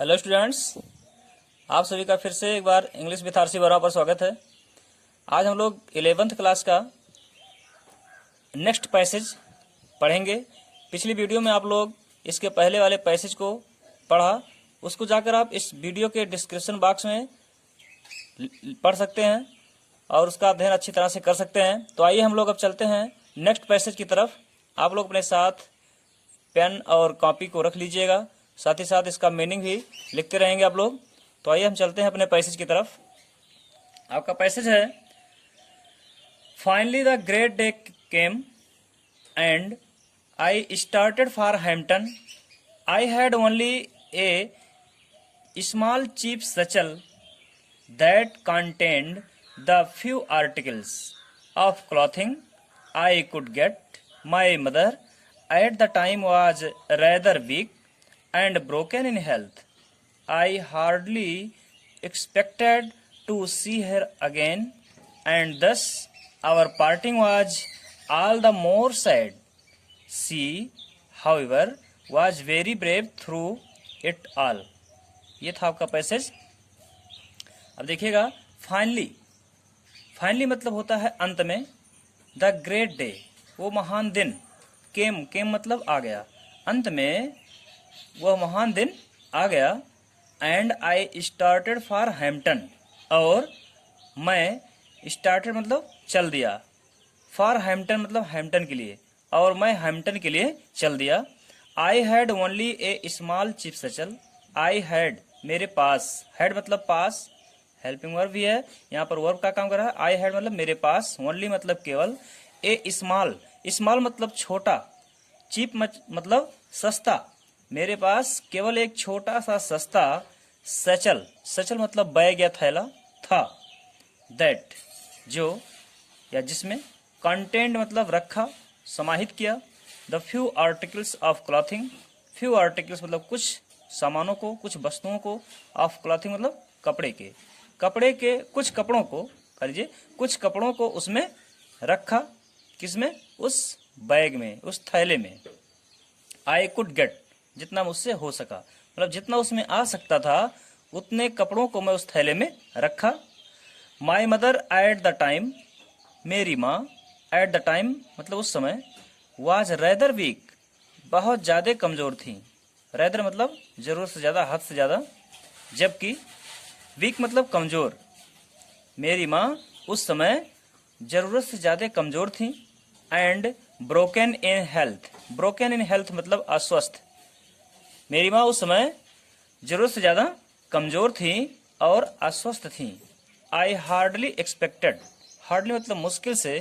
Hello students, आप सभी का फिर से एक बार इंग्लिश विथ आरसी बराबर पर स्वागत है। आज हम लोग 11th क्लास का नेक्स्ट पैसेज पढ़ेंगे। पिछली वीडियो में आप लोग इसके पहले वाले पैसेज को पढ़ा, उसको जाकर आप इस वीडियो के डिस्क्रिप्शन बॉक्स में पढ़ सकते हैं और उसका अध्ययन अच्छी तरह से कर सकते हैं। तो आइए हम लोग अब चलते हैं नेक्स्ट पैसेज की तरफ। आप लोग अपने साथ पेन और कॉपी को रख लीजिएगा, साथ ही साथ इसका मीनिंग भी लिखते रहेंगे आप लोग। तो आइए हम चलते हैं अपने पैसेज की तरफ। आपका पैसेज है, finally the great day came and I started for Hampton. I had only a small cheap satchel that contained the few articles of clothing I could get. My mother at the time was rather weak and broken in health. I hardly expected to see her again, and thus our parting was all the more sad. She, however, was very brave through it all. ये था आपका passage. अब देखिएगा, finally मतलब होता है अंत में। द ग्रेट डे, वो महान दिन। केम मतलब आ गया, अंत में वह महान दिन आ गया। And I started for Hampton, और मैं स्टार्टेड मतलब चल दिया, फॉर हैम्पटन मतलब हैम्पटन के लिए, और मैं हैम्पटन के लिए चल दिया। I had only a small chip सचल। आई हैड मेरे पास, हैड मतलब पास, हेल्पिंग वर्ब भी है, यहाँ पर वर्ब का काम कर रहा है। आई हैड मतलब मेरे पास, ओनली मतलब केवल, ए स्मॉल मतलब छोटा, चीप मतलब सस्ता, मेरे पास केवल एक छोटा सा सस्ता सचल मतलब बैग या थैला था। दैट जो या जिसमें, कंटेंट मतलब रखा, समाहित किया। The few articles of clothing, few articles मतलब कुछ सामानों को, कुछ वस्तुओं को, ऑफ क्लॉथिंग मतलब कपड़े के कुछ कपड़ों को, कर लीजिए, कुछ कपड़ों को उसमें रखा। किसमें? उस बैग में, उस थैले में। आई कुड गेट, जितना मुझसे हो सका, मतलब जितना उसमें आ सकता था उतने कपड़ों को मैं उस थैले में रखा। माई मदर एट द टाइम, मेरी माँ, एट द टाइम मतलब उस समय, वाज रेदर वीक, बहुत ज़्यादा कमज़ोर थी। रेदर मतलब ज़रूरत से ज़्यादा, हद से ज़्यादा, जबकि वीक मतलब कमज़ोर। मेरी माँ उस समय ज़रूरत से ज़्यादा कमज़ोर थी। एंड ब्रोकन इन हेल्थ मतलब अस्वस्थ। मेरी माँ उस समय ज़रूरत से ज़्यादा कमज़ोर थी और अस्वस्थ थी। आई हार्डली एक्सपेक्टेड, हार्डली मतलब मुश्किल से,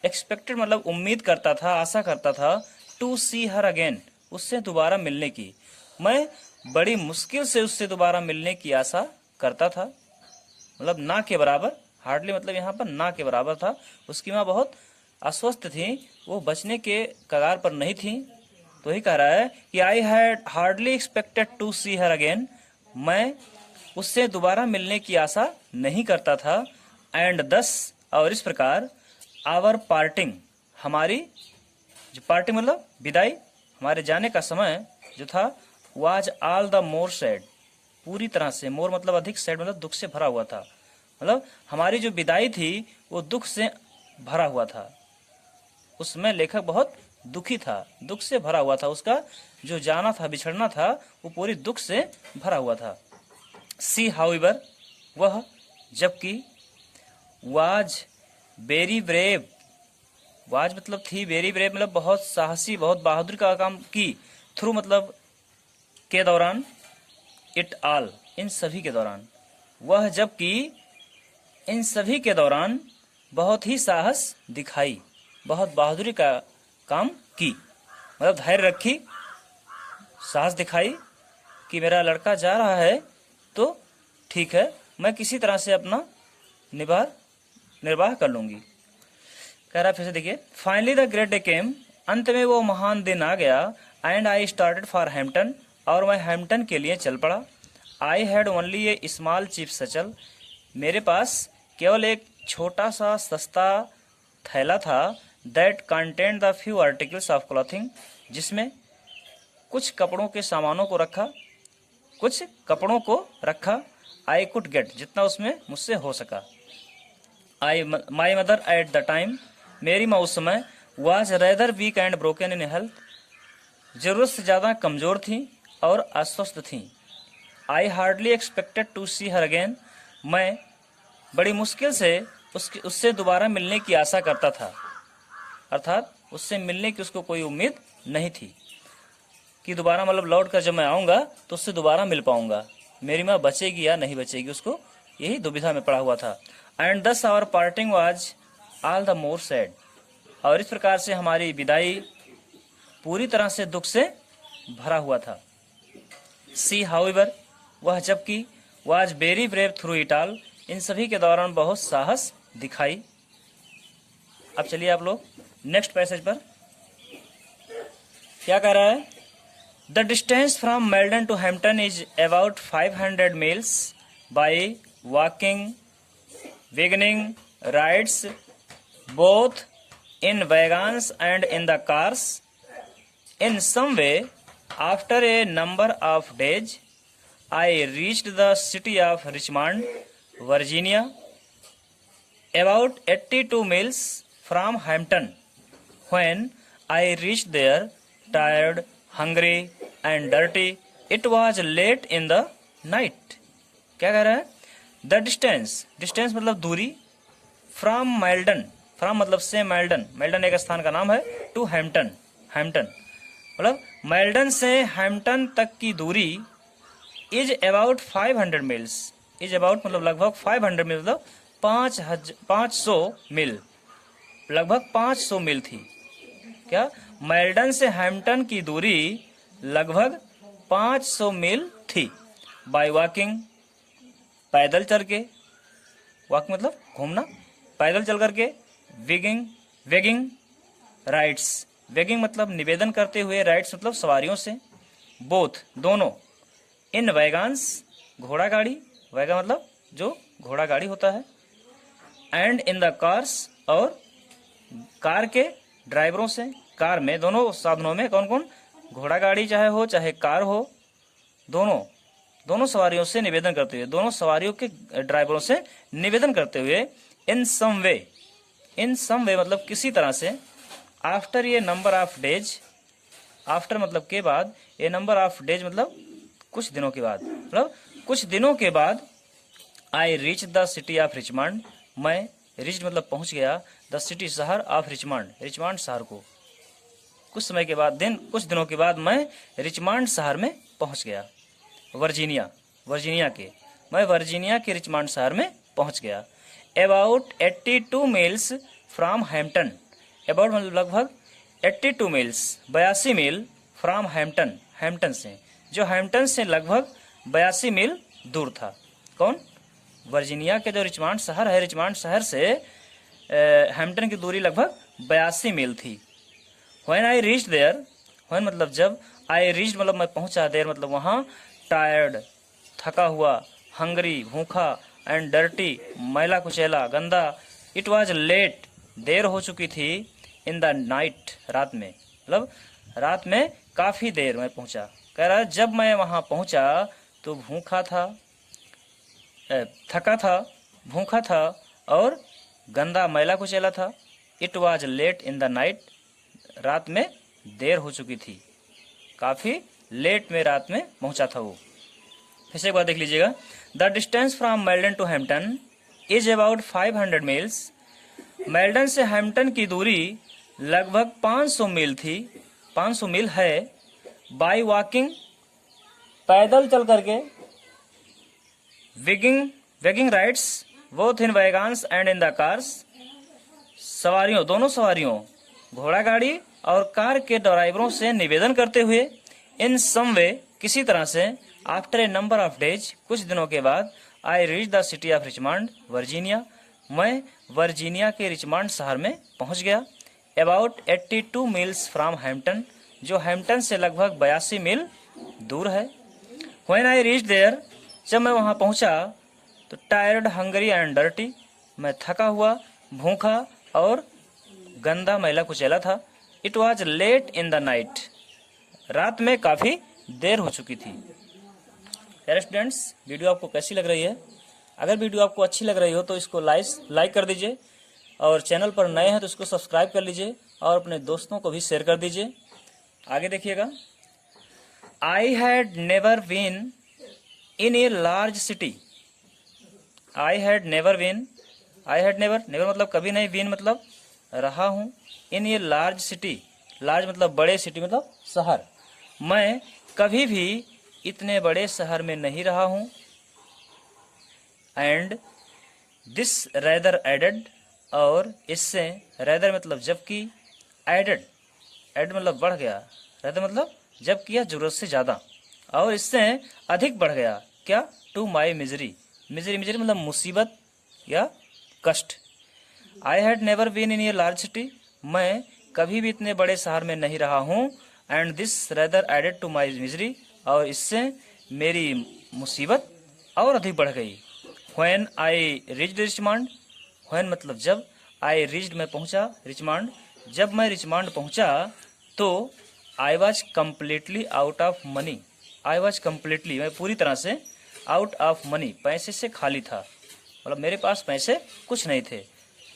एक्सपेक्टेड मतलब उम्मीद करता था, आशा करता था, टू सी हर अगेन उससे दोबारा मिलने की। मैं बड़ी मुश्किल से उससे दोबारा मिलने की आशा करता था, मतलब ना के बराबर। हार्डली मतलब यहाँ पर ना के बराबर था। उसकी माँ बहुत अस्वस्थ थी, वो बचने के कगार पर नहीं थी। तो ही कह रहा है कि I had hardly expected to see her again, मैं उससे दोबारा मिलने की आशा नहीं करता था। एंड दस, और इस प्रकार, आवर पार्टिंग, हमारी जो पार्टिंग मतलब विदाई, हमारे जाने का समय जो था, was all the more sad, पूरी तरह से, मोर मतलब अधिक, सैड मतलब दुख से भरा हुआ था। मतलब हमारी जो विदाई थी वो दुख से भरा हुआ था। उसमें लेखक बहुत दुखी था, दुख से भरा हुआ था। उसका जो जाना था, बिछड़ना था, वो पूरी दुख से भरा हुआ था। सी हाउएवर, वह, जबकि, वाज वेरी ब्रेव, वाज मतलब थी, वेरी ब्रेव मतलब बहुत साहसी, बहुत बहादुर का काम की। थ्रू मतलब के दौरान, इट ऑल इन सभी के दौरान, वह जबकि इन सभी के दौरान बहुत ही साहस दिखाई, बहुत बहादुरी का काम की, मतलब धैर्य रखी, साहस दिखाई कि मेरा लड़का जा रहा है तो ठीक है, मैं किसी तरह से अपना निर्वाह कर लूंगी। कह रहा फिर से देखिए, finally the great day came, अंत में वो महान दिन आ गया। And I started for Hampton, और मैं हैम्पटन के लिए चल पड़ा। I had only a small cheap satchel, मेरे पास केवल एक छोटा सा सस्ता थैला था। That content the few articles of clothing, जिसमें कुछ कपड़ों के सामानों को रखा। कुछ कपड़ों को रखा। आई कुड गेट, जितना उसमें मुझसे हो सका। My mother at the time, मेरी माँ उस समय, was rather weak and broken in health, जरूरत से ज़्यादा कमज़ोर थी और अस्वस्थ थी। I hardly expected to see her again, मैं बड़ी मुश्किल से उससे दोबारा मिलने की आशा करता था, अर्थात उससे मिलने की उसको कोई उम्मीद नहीं थी कि दोबारा मतलब लौट कर जब मैं आऊँगा तो उससे दोबारा मिल पाऊँगा। मेरी माँ बचेगी या नहीं बचेगी, उसको यही दुविधा में पड़ा हुआ था। And thus our parting was all the more sad, और इस प्रकार से हमारी विदाई पूरी तरह से दुख से भरा हुआ था। सी हाउएवर, वह जबकि, was very brave through it all, इन सभी के दौरान बहुत साहस दिखाई। अब चलिए आप लोग नेक्स्ट पैसेज पर। क्या कह रहा है? The distance from Malden to Hampton is about 500 miles by walking, wagoning, rides, both in wagons and in the cars. In some way, after a number of days, I reached the city of Richmond, Virginia, about 82 miles from Hampton. When I reached there, tired, hungry, and dirty, it was late in the night. क्या कह रहा है? The distance मतलब दूरी, from Meldon, from मतलब से Meldon, Meldon एक स्थान का नाम है, टू हैम्पटन, हैम्पटन मतलब मेल्डन से हैम्पटन तक की दूरी, is about 500 meals, is about मतलब लगभग 500 मील मतलब 500 मील, लगभग 500 मील थी। क्या? मेल्डन से हैम्पटन की दूरी लगभग 500 मील थी। बाय वॉकिंग, पैदल चल के, वॉक मतलब घूमना, पैदल चल करके, वेगिंग राइड्स, वेगिंग मतलब निवेदन करते हुए, राइड्स मतलब सवारियों से, बोथ दोनों, इन वैगान्स घोड़ा गाड़ी, वैगन मतलब जो घोड़ा गाड़ी होता है, एंड इन द कार्स और कार के ड्राइवरों से, कार में, दोनों साधनों में, कौन कौन? घोड़ा गाड़ी चाहे हो चाहे कार हो, दोनों सवारियों से निवेदन करते हुए, दोनों सवारियों के ड्राइवरों से निवेदन करते हुए, इन सम वे मतलब किसी तरह से, आफ्टर ये नंबर ऑफ डेज, आफ्टर मतलब के बाद, ये नंबर ऑफ डेज मतलब कुछ दिनों के बाद, मतलब कुछ दिनों के बाद, I reach the city of Richmond, मैं रीच मतलब पहुंच गया, द सिटी शहर ऑफ रिचमंड, रिचमंड शहर को, कुछ समय के बाद, कुछ दिनों के बाद मैं रिचमंड शहर में पहुंच गया। वर्जीनिया के, मैं वर्जीनिया के रिचमंड शहर में पहुंच गया। About 82 miles from Hampton, about मतलब लगभग, 82 मील्स 82 मील, फ्रॉम हैम्पटन, हैम्पटन से, जो हैम्पटन से लगभग 82 मील दूर था। कौन? वर्जीनिया के जो रिचमंड शहर है, रिचमंड शहर से हैम्पटन की दूरी लगभग 82 मील थी। When I reached there, when मतलब जब, आई रीच्ड मतलब मैं पहुंचा, देयर मतलब वहाँ, टायर्ड थका हुआ, हंगरी भूखा, एंड डर्टी मैला कुचैला गंदा, इट वाज लेट देर हो चुकी थी, इन द नाइट रात में, मतलब रात में काफ़ी देर में पहुंचा। कह रहा है जब मैं वहाँ पहुंचा तो भूखा था, थका था, भूखा था और गंदा मैला कुचैला था। It was late in the night, रात में देर हो चुकी थी, काफ़ी लेट में रात में पहुंचा था वो। फिर से एक बार देख लीजिएगा। The distance from Malden to Hampton is about 500 miles, Malden से हैम्पटन की दूरी लगभग 500 मील थी, 500 मील है। बाई वॉकिंग, पैदल चल करके, wagging rides both in wagons and in the cars, सवारियों, दोनों सवारियों, घोड़ा गाड़ी और कार के ड्राइवरों से निवेदन करते हुए, इन सम वे किसी तरह से, after a number of days कुछ दिनों के बाद, I reach the city of Richmond Virginia, मैं वर्जीनिया के रिचमंड शहर में पहुंच गया। अबाउट 82 मील्स फ्रॉम हैम्पटन, जो हैम्पटन से लगभग 82 मील दूर है। व्हेन आई रीच देयर, जब मैं वहां पहुंचा तो, टायर्ड हंगरी एंड डर्टी, मैं थका हुआ, भूखा और गंदा मैला कुचैला था। It was late in the night, रात में काफ़ी देर हो चुकी थी। प्यारे स्टूडेंट्स, वीडियो आपको कैसी लग रही है? अगर वीडियो आपको अच्छी लग रही हो तो इसको लाइक कर दीजिए, और चैनल पर नए हैं तो इसको सब्सक्राइब कर लीजिए और अपने दोस्तों को भी शेयर कर दीजिए। आगे देखिएगा, I had never been in a large city. I had never never मतलब कभी नहीं, बीन मतलब रहा हूँ, in a large city, large मतलब बड़े, सिटी मतलब शहर, मैं कभी भी इतने बड़े शहर में नहीं रहा हूँ। एंड दिस रैदर एडेड, और इससे, रैदर मतलब जबकि, एडेड मतलब बढ़ गया, रैदर मतलब जबकि या जरूरत से ज़्यादा, और इससे अधिक बढ़ गया क्या, टू माई मिजरी मतलब मुसीबत या कष्ट। I had never been in a large city, मैं कभी भी इतने बड़े शहर में नहीं रहा हूँ। And this rather added to my misery, और इससे मेरी मुसीबत और अधिक बढ़ गई। When I reached Richmond, when मतलब जब, आई रीच्ड मैं पहुंचा, रिचमंड जब मैं रिचमंड पहुंचा तो I was completely out of money, I was completely मैं पूरी तरह से, आउट ऑफ मनी पैसे से खाली था, मतलब मेरे पास पैसे कुछ नहीं थे।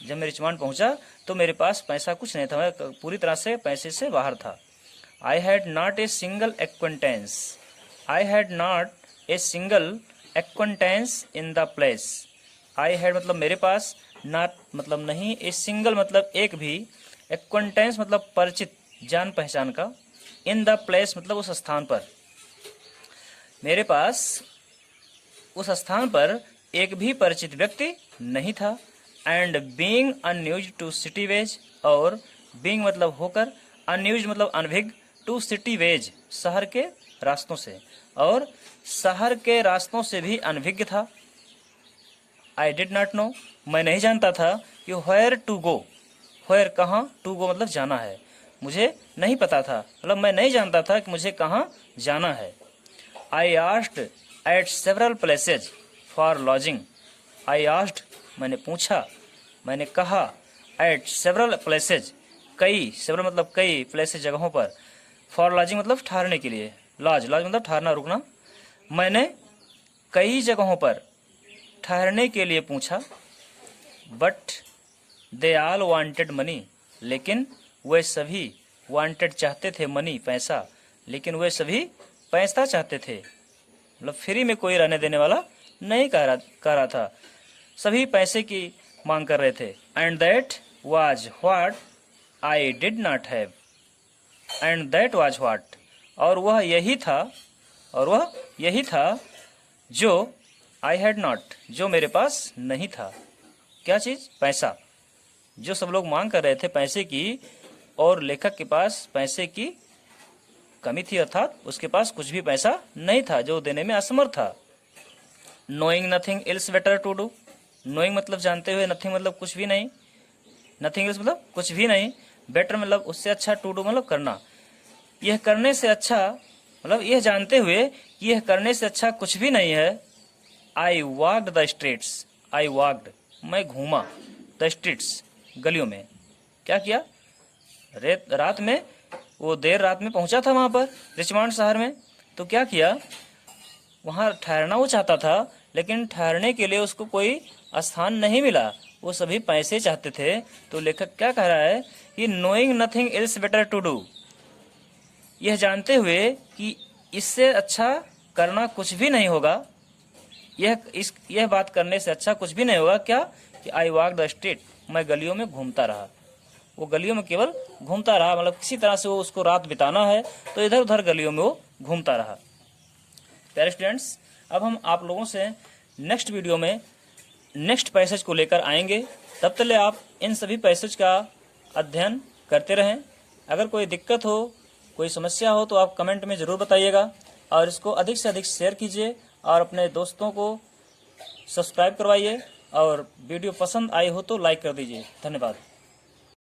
जब मैं रिचमंड पहुंचा तो मेरे पास पैसा कुछ नहीं था, मैं पूरी तरह से पैसे से बाहर था। I had not a single acquaintance, I had not a single acquaintance in the place. I had मतलब मेरे पास, नॉट मतलब नहीं, ए सिंगल मतलब एक भी, एक्वेंटेंस मतलब परिचित, जान पहचान का, इन द प्लेस मतलब उस स्थान पर, मेरे पास उस स्थान पर एक भी परिचित व्यक्ति नहीं था। And being unused to city ways, और बीइंग मतलब होकर, अनयूज्ड मतलब अनभिज्ञ, टू सिटी वेज शहर के रास्तों से, और शहर के रास्तों से भी अनभिज्ञ था। आई डिड नॉट नो, मैं नहीं जानता था कि व्हेयर टू गो, व्हेयर कहाँ, टू गो मतलब जाना है, मुझे नहीं पता था, मतलब मैं नहीं जानता था कि मुझे कहाँ जाना है। I asked eight several places for lodging, I asked मैंने पूछा, मैंने कहा, एट सेवरल प्लेसेज कई, सेवरल मतलब कई, प्लेसेज जगहों पर, फॉर लॉजिंग मतलब ठहरने के लिए, लॉज मतलब ठहरना रुकना, मैंने कई जगहों पर ठहरने के लिए पूछा। But they all wanted money, लेकिन वे सभी, वांटेड चाहते थे, मनी पैसा, लेकिन वे सभी पैसा चाहते थे, मतलब फ्री में कोई रहने देने वाला नहीं कह रहा था, सभी पैसे की मांग कर रहे थे। And that was what I did not have, and that was what, और वह यही था जो, आई हैड नॉट जो मेरे पास नहीं था, क्या चीज़, पैसा, जो सब लोग मांग कर रहे थे पैसे की, और लेखक के पास पैसे की कमी थी, अर्थात उसके पास कुछ भी पैसा नहीं था, जो देने में असमर्थ था। Knowing nothing else better to do, knowing मतलब जानते हुए, नथिंग मतलब कुछ भी नहीं, नथिंग एल्स मतलब कुछ भी नहीं, बेटर मतलब उससे अच्छा, टू डू मतलब करना, यह करने से अच्छा मतलब यह जानते हुए कि यह करने से अच्छा कुछ भी नहीं है। I walked the streets, I walked मैं घूमा, द स्ट्रीट्स गलियों में, क्या किया, रात में, वो देर रात में पहुंचा था वहाँ पर रिचमंड शहर में, तो क्या किया, वहाँ ठहरना वो चाहता था, लेकिन ठहरने के लिए उसको कोई स्थान नहीं मिला, वो सभी पैसे चाहते थे। तो लेखक क्या कह रहा है कि knowing nothing else better to do, यह जानते हुए कि इससे अच्छा करना कुछ भी नहीं होगा, यह बात करने से अच्छा कुछ भी नहीं होगा, क्या, कि आई वॉक द स्ट्रीट, मैं गलियों में घूमता रहा, वो गलियों में केवल घूमता रहा, मतलब किसी तरह से वो उसको रात बिताना है तो इधर उधर गलियों में वो घूमता रहा। प्यारे स्टूडेंट्स, अब हम आप लोगों से नेक्स्ट वीडियो में नेक्स्ट पैसेज को लेकर आएंगे, तब तक आप इन सभी पैसेज का अध्ययन करते रहें। अगर कोई दिक्कत हो, कोई समस्या हो तो आप कमेंट में ज़रूर बताइएगा, और इसको अधिक से अधिक शेयर कीजिए और अपने दोस्तों को सब्सक्राइब करवाइए, और वीडियो पसंद आई हो तो लाइक कर दीजिए। धन्यवाद।